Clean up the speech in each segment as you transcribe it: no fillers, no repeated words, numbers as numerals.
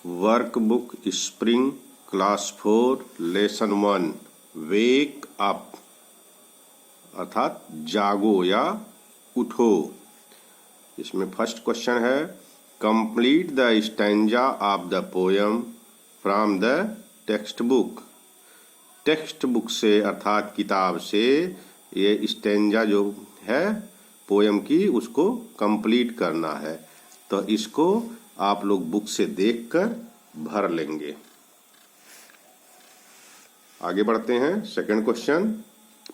Workbook spring class 4 lesson 1 wake up अर्थात जागो या उठो। इसमें फर्स्ट क्वेश्चन है complete the stanza of the poem from the text book. Text book से अर्थात किताब से ये स्टैंजा जो है पोयम की उसको कंप्लीट करना है, तो इसको आप लोग बुक से देखकर भर लेंगे। आगे बढ़ते हैं। Second question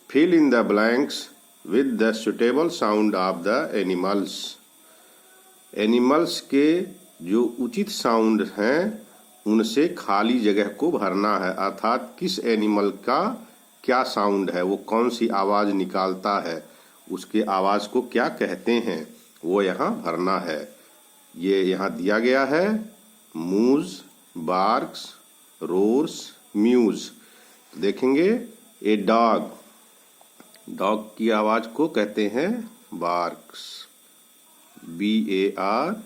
fill in the blanks with the suitable sound of the animals. Animals के जो उचित साउंड हैं उनसे खाली जगह को भरना है, अर्थात किस एनिमल का क्या साउंड है, वो कौन सी आवाज निकालता है, उसके आवाज को क्या कहते हैं, वो यहाँ भरना है। ये यहाँ दिया गया है मूज, बार्क्स, रोर्स, म्यूज। देखेंगे ए डॉग, डॉग की आवाज को कहते हैं बार्क्स, BARKS,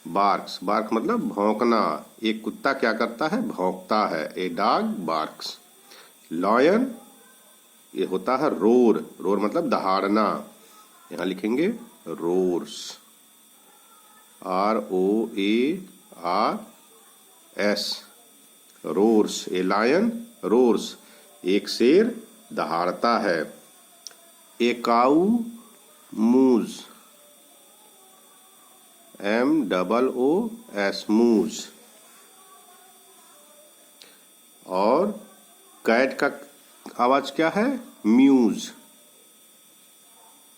बार्क्स। बार्क मतलब भौंकना, एक कुत्ता क्या करता है, भौंकता है। A dog barks. लॉयन ये होता है रोर, रोर मतलब दहाड़ना, यहाँ लिखेंगे roars, ROARS, roars. A lion roars, एक शेर दहाड़ता है। ए काऊ मूज, MOOS, मूज। और कैट का आवाज क्या है, म्यूज,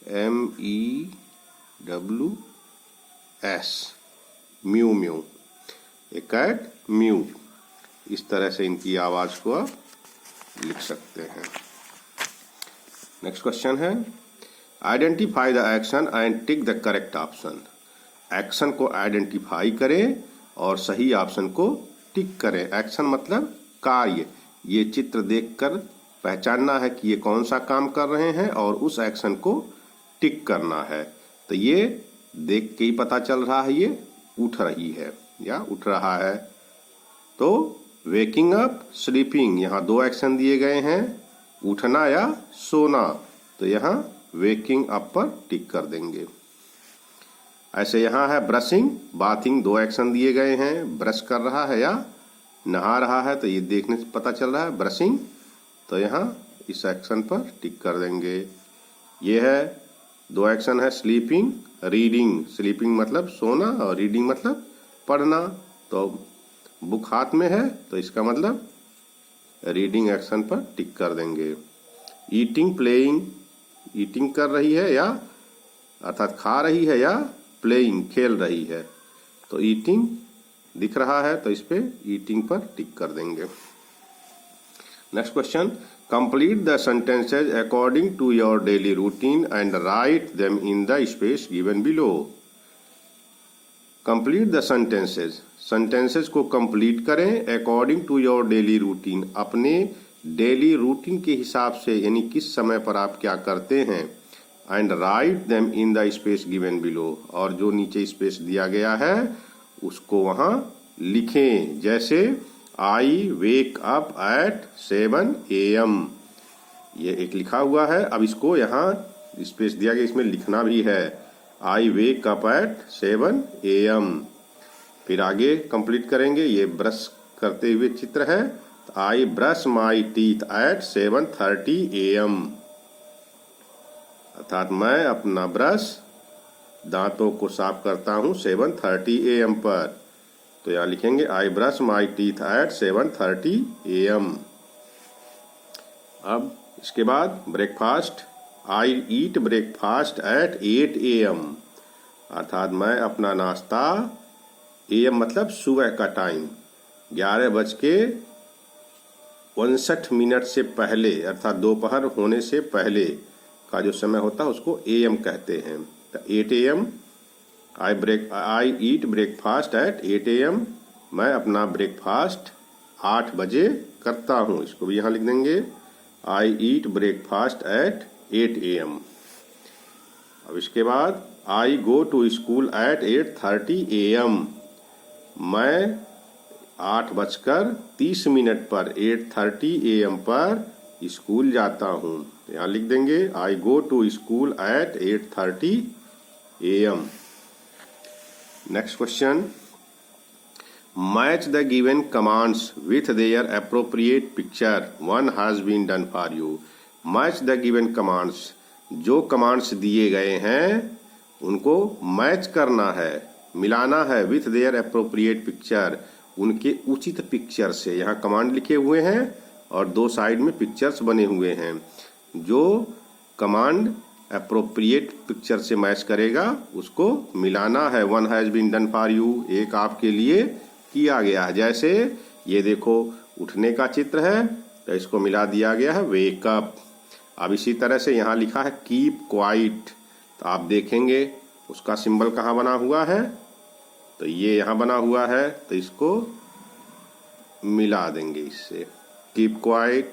MEWS, म्यू म्यू। ए कैट म्यू। इस तरह से इनकी आवाज को आप लिख सकते हैं। नेक्स्ट क्वेश्चन है identify the action and tick the correct option. Action को आइडेंटिफाई करें और सही ऑप्शन को टिक करें। एक्शन मतलब कार्य, ये चित्र देखकर पहचानना है कि ये कौन सा काम कर रहे हैं और उस एक्शन को टिक करना है। तो ये देख के ही पता चल रहा है ये उठ रही है या उठ रहा है। तो वेकिंग अप, स्लीपिंग, यहाँ दो एक्शन दिए गए हैं, उठना या सोना, तो यहाँ वेकिंग अप पर टिक कर देंगे। ऐसे यहाँ है ब्रशिंग, बाथिंग, दो एक्शन दिए गए हैं, ब्रश कर रहा है या नहा रहा है, तो ये देखने से पता चल रहा है ब्रशिंग, तो यहाँ इस एक्शन पर टिक कर देंगे। ये है दो एक्शन है स्लीपिंग, रीडिंग, स्लीपिंग मतलब सोना और रीडिंग मतलब पढ़ना, तो बुक हाथ में है तो इसका मतलब रीडिंग एक्शन पर टिक कर देंगे। ईटिंग, प्लेइंग, ईटिंग कर रही है या अर्थात खा रही है या प्लेइंग खेल रही है, तो ईटिंग दिख रहा है तो इस पे ईटिंग पर टिक कर देंगे। Next question complete the sentences according to your daily routine and write them in the space given below. Complete the sentences, sentences को कंप्लीट करें according to your daily routine, अपने डेली रूटीन के हिसाब से, यानी किस समय पर आप क्या करते हैं। And write them in the space given below, और जो नीचे स्पेस दिया गया है उसको वहाँ लिखें। जैसे आई वेक अप एट 7 AM, ये एक लिखा हुआ है, अब इसको यहाँ स्पेस दिया गया इसमें लिखना भी है, आई वेक अप एट 7 AM। फिर आगे कंप्लीट करेंगे, ये ब्रश करते हुए चित्र है, तो I brush my teeth at 7:30 AM, अर्थात मैं अपना ब्रश दांतों को साफ करता हूँ 7:30 AM पर, तो यहाँ लिखेंगे I brush my teeth at 7:30 AM। अब इसके बाद breakfast, I eat breakfast at 8 AM, अर्थात मैं अपना नाश्ता, AM मतलब सुबह का टाइम, 11:59 से पहले, अर्थात दोपहर होने से पहले का जो समय होता है उसको AM कहते हैं। 8 AM I eat breakfast at 8 AM, मैं अपना ब्रेकफास्ट 8 बजे करता हूँ, इसको भी यहाँ लिख देंगे I eat breakfast at 8 AM। अब इसके बाद I go to school at 8:30 AM। मैं 8:30 पर 8:30 AM पर स्कूल जाता हूँ। यहाँ लिख देंगे I go to school at 8:30 AM। Next question, match the given commands with their appropriate picture, one has been done for you. Match the given commands, जो commands दिए गए हैं उनको मैच करना है, मिलाना है विथ देयर एप्रोप्रिएट पिक्चर, उनके उचित पिक्चर से। यहाँ कमांड लिखे हुए हैं और दो साइड में पिक्चर्स बने हुए हैं। जो कमांड एप्रोप्रिएट पिक्चर से मैच करेगा उसको मिलाना है। One has been done for you, एक आपके लिए किया गया है। जैसे ये देखो उठने का चित्र है तो इसको मिला दिया गया है वेकअप। अब इसी तरह से यहाँ लिखा है कीप क्वाइट, तो आप देखेंगे उसका सिंबल कहाँ बना हुआ है, तो ये यहाँ बना हुआ है, तो इसको मिला देंगे इससे। Keep quiet.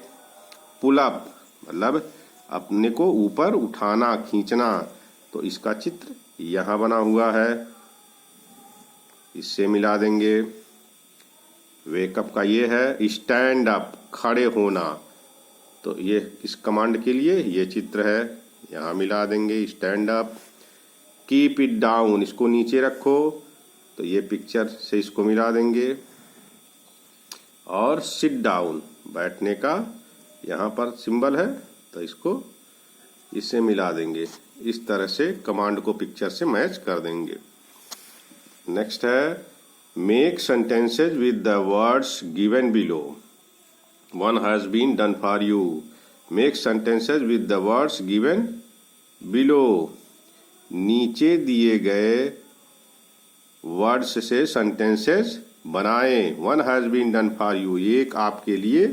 पुल अप मतलब अपने को ऊपर उठाना, खींचना, तो इसका चित्र यहाँ बना हुआ है, इससे मिला देंगे। वेकअप का ये है स्टैंड अप, खड़े होना, तो ये इस कमांड के लिए ये चित्र है, यहाँ मिला देंगे stand up. Keep it down, इसको नीचे रखो, तो ये पिक्चर से इसको मिला देंगे। और सिट डाउन, बैठने का यहाँ पर सिंबल है, तो इसको इससे मिला देंगे। इस तरह से कमांड को पिक्चर से मैच कर देंगे। नेक्स्ट है make sentences with the words given below, one has been done for you. Make sentences with the words given below, नीचे दिए गए वर्ड्स से सेंटेंसेज बनाएं। One has been done for you, एक आपके लिए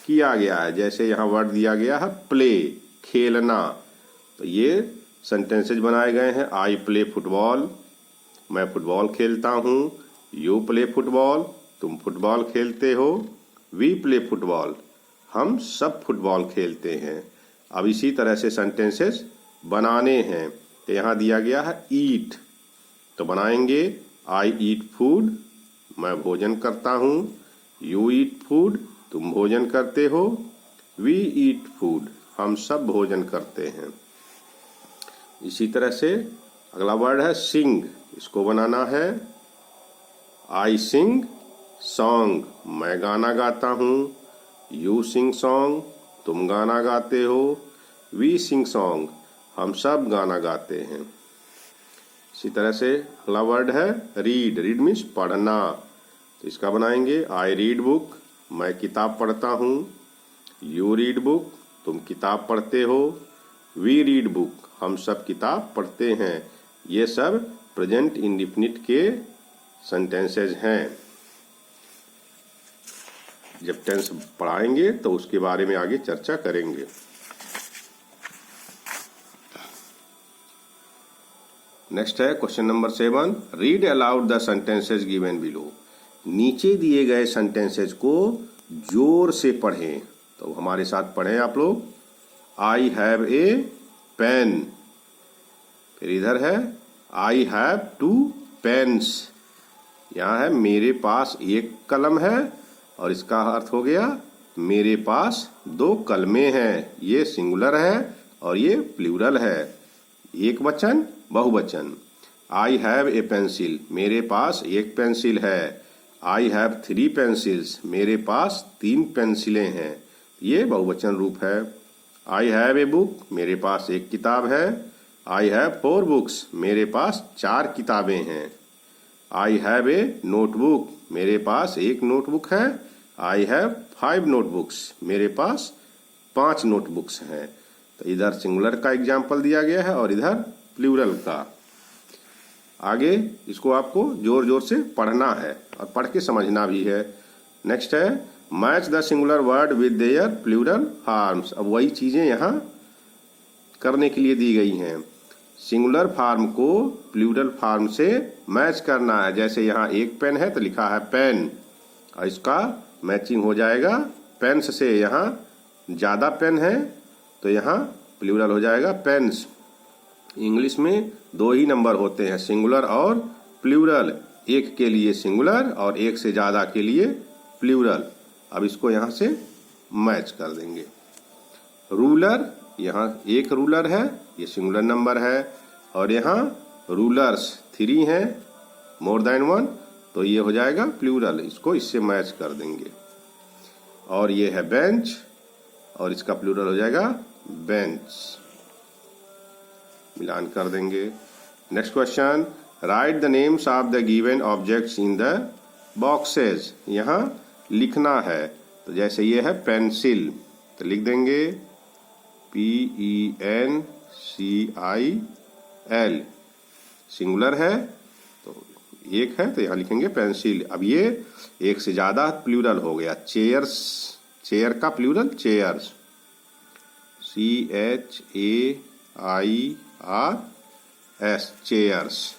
किया गया है। जैसे यहाँ वर्ड दिया गया है प्ले, खेलना, तो ये सेंटेंसेज बनाए गए हैं। आई प्ले फुटबॉल, मैं फुटबॉल खेलता हूँ। यू प्ले फुटबॉल, तुम फुटबॉल खेलते हो। वी प्ले फुटबॉल, हम सब फुटबॉल खेलते हैं। अब इसी तरह से सेंटेंसेस बनाने हैं, तो यहाँ दिया गया है ईट, तो बनाएंगे आई ईट फूड, मैं भोजन करता हूँ। यू ईट फूड, तुम भोजन करते हो। वी ईट फूड, हम सब भोजन करते हैं। इसी तरह से अगला वर्ड है सिंग, इसको बनाना है आई सिंग सॉन्ग, मैं गाना गाता हूँ। यू सिंग सॉन्ग, तुम गाना गाते हो। वी सिंग सॉन्ग, हम सब गाना गाते हैं। इसी तरह से अगला वर्ड है रीड, रीड मीन्स पढ़ना, तो इसका बनाएंगे आई रीड बुक, मैं किताब पढ़ता हूँ। यू रीड बुक, तुम किताब पढ़ते हो। वी रीड बुक, हम सब किताब पढ़ते हैं। ये सब प्रेजेंट इंडिफिनिट के सेंटेंसेज हैं। जब टेंस पढ़ाएंगे तो उसके बारे में आगे चर्चा करेंगे। नेक्स्ट है question number 7, read aloud the sentences given below. नीचे दिए गए सेंटेंसेज को जोर से पढ़ें, तो हमारे साथ पढ़ें आप लोग। आई हैव ए पेन, फिर इधर है आई हैव 2 पेन्स, यहाँ है मेरे पास एक कलम है, और इसका अर्थ हो गया मेरे पास 2 कलमें हैं। ये सिंगुलर है और ये प्लूरल है, एक वचन बहुवचन। आई हैव ए पेंसिल, मेरे पास एक पेंसिल है। आई हैव 3 पेंसिल्स, मेरे पास 3 पेंसिलें हैं, ये बहुवचन रूप है। आई हैव ए बुक, मेरे पास एक किताब है। आई हैव 4 बुक्स, मेरे पास 4 किताबें हैं। आई हैव ए नोटबुक, मेरे पास एक नोटबुक है। आई हैव 5 नोटबुक्स, मेरे पास 5 नोटबुक्स हैं। तो इधर सिंगुलर का एग्जाम्पल दिया गया है और इधर प्लूरल का। आगे इसको आपको जोर जोर से पढ़ना है और पढ़ के समझना भी है। नेक्स्ट है match the singular word with their plural forms. अब वही चीजें यहाँ करने के लिए दी गई हैं। सिंगुलर फॉर्म को प्लूरल फॉर्म से मैच करना है। जैसे यहाँ एक पेन है तो लिखा है पेन, और इसका मैचिंग हो जाएगा पेन्स से। यहाँ ज़्यादा पेन है तो यहाँ प्लूरल हो जाएगा पेन्स। इंग्लिश में दो ही नंबर होते हैं, सिंगुलर और प्लूरल। एक के लिए सिंगुलर और एक से ज़्यादा के लिए प्लूरल। अब इसको यहाँ से मैच कर देंगे। रूलर, यहाँ एक रूलर है, ये सिंगुलर नंबर है, और यहाँ रूलर्स 3 हैं, मोर देन 1, तो ये हो जाएगा प्लूरल। इसको इससे मैच कर देंगे। और ये है बेंच, और इसका प्लूरल हो जाएगा बेंच। मिलान कर देंगे। Next question, right the names of the given objects in the boxes. यहाँ लिखना है, तो जैसे ये है पेंसिल, तो लिख देंगे PENCIL, सिंगुलर है तो एक है, तो यहाँ लिखेंगे पेंसिल। अब ये एक से ज्यादा प्लूरल हो गया। चेयर्स, चेयर का प्लूरल चेयर्स, CHAIRS, चेयर्स।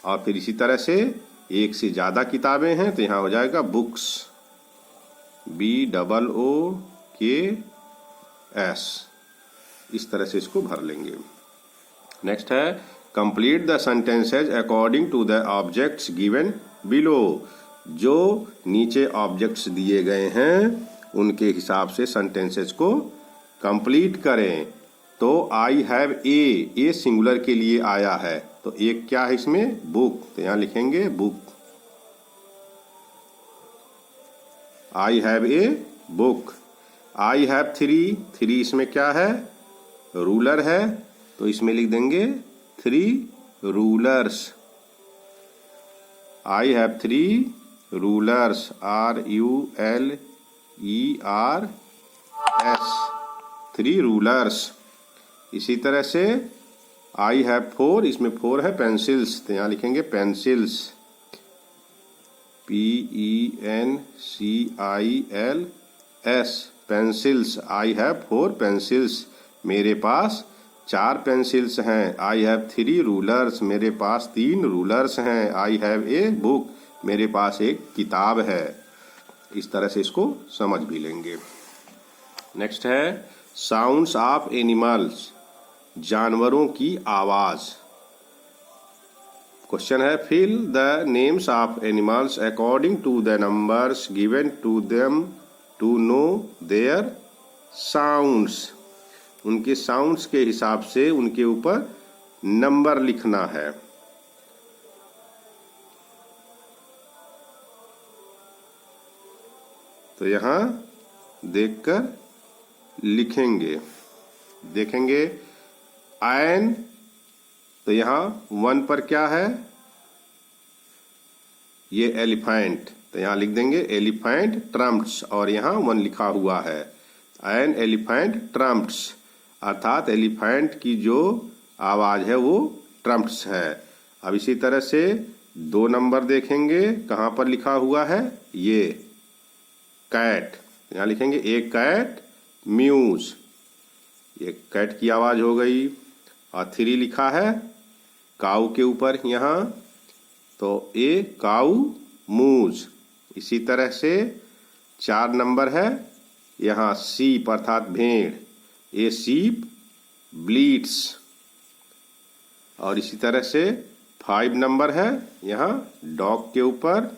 और फिर इसी तरह से एक से ज्यादा किताबें हैं, तो यहाँ हो जाएगा बुक्स, BOOKS। इस तरह से इसको भर लेंगे। नेक्स्ट है, complete the sentences according to the objects given below. जो नीचे ऑब्जेक्ट्स दिए गए हैं उनके हिसाब से सेंटेंसेज को कंप्लीट करें। तो आई हैव ए सिंगुलर के लिए आया है, तो एक क्या है इसमें, बुक, तो यहाँ लिखेंगे book. I have a book. I have 3 इसमें क्या है, रूलर है, तो इसमें लिख देंगे 3 rulers. I have 3 rulers, RULERS, 3 rulers. इसी तरह से आई हैव 4, इसमें 4 है पेंसिल्स, तो यहाँ लिखेंगे pencils, PENCILS, pencils. I have 4 pencils, मेरे पास 4 पेंसिल्स हैं। आई हैव 3 रूलर्स, मेरे पास 3 रूलर्स हैं। आई हैव ए बुक, मेरे पास एक किताब है। इस तरह से इसको समझ भी लेंगे। नेक्स्ट है, साउंड्स ऑफ एनिमल्स, जानवरों की आवाज। क्वेश्चन है, fill the names of animals according to the numbers given to them to know their sounds. उनके साउंड्स के हिसाब से उनके ऊपर नंबर लिखना है। तो यहां देखकर लिखेंगे, देखेंगे। एन, तो यहां 1 पर क्या है, ये एलिफेंट, तो यहां लिख देंगे एलिफेंट ट्रम्प्स, और यहां 1 लिखा हुआ है। एन एलिफेंट ट्रम्प्स, अर्थात एलिफेंट की जो आवाज है वो ट्रम्प्स है। अब इसी तरह से 2 नंबर देखेंगे, कहां पर लिखा हुआ है, ये कैट, यहाँ लिखेंगे ए कैट म्यूज, ये कैट की आवाज हो गई। और 3 लिखा है काऊ के ऊपर यहाँ, तो ए काऊ मूज। इसी तरह से 4 नंबर है यहाँ सीप, अर्थात भेड़, ए सीप ब्लीड्स। और इसी तरह से 5 नंबर है यहाँ डॉग के ऊपर,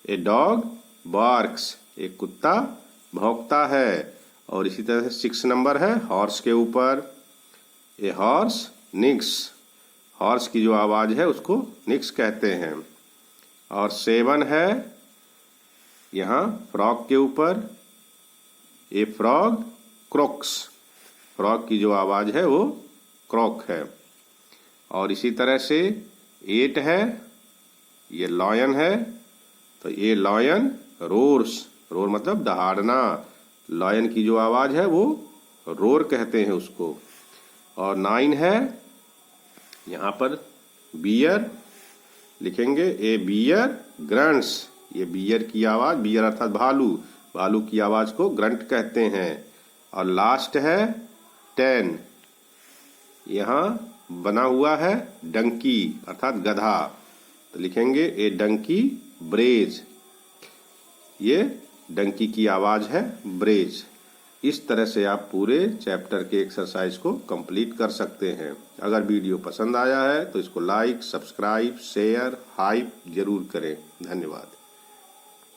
ए डॉग बार्क्स, एक कुत्ता भौंकता है। और इसी तरह से 6 नंबर है हॉर्स के ऊपर, ए हॉर्स निक्स, हॉर्स की जो आवाज है उसको निक्स कहते हैं। और 7 है यहाँ फ्रॉग के ऊपर, ए फ्रॉग क्रोक्स, फ्रॉग की जो आवाज है वो क्रॉक है। और इसी तरह से 8 है, ये लॉयन है, तो ये लॉयन रोर्स, रोर मतलब दहाड़ना, लॉयन की जो आवाज है वो रोर कहते हैं उसको। और 9 है यहाँ पर बियर, लिखेंगे ए बियर ग्रंट्स, ये बियर की आवाज, बियर अर्थात भालू, भालू की आवाज को ग्रंट कहते हैं। और लास्ट है 10, यहाँ बना हुआ है डंकी अर्थात गधा, तो लिखेंगे ए डंकी ब्रेज, ये डंकी की आवाज है ब्रेज। इस तरह से आप पूरे चैप्टर के एक्सरसाइज को कंप्लीट कर सकते हैं। अगर वीडियो पसंद आया है तो इसको लाइक, सब्सक्राइब, शेयर, हाइप जरूर करें। धन्यवाद।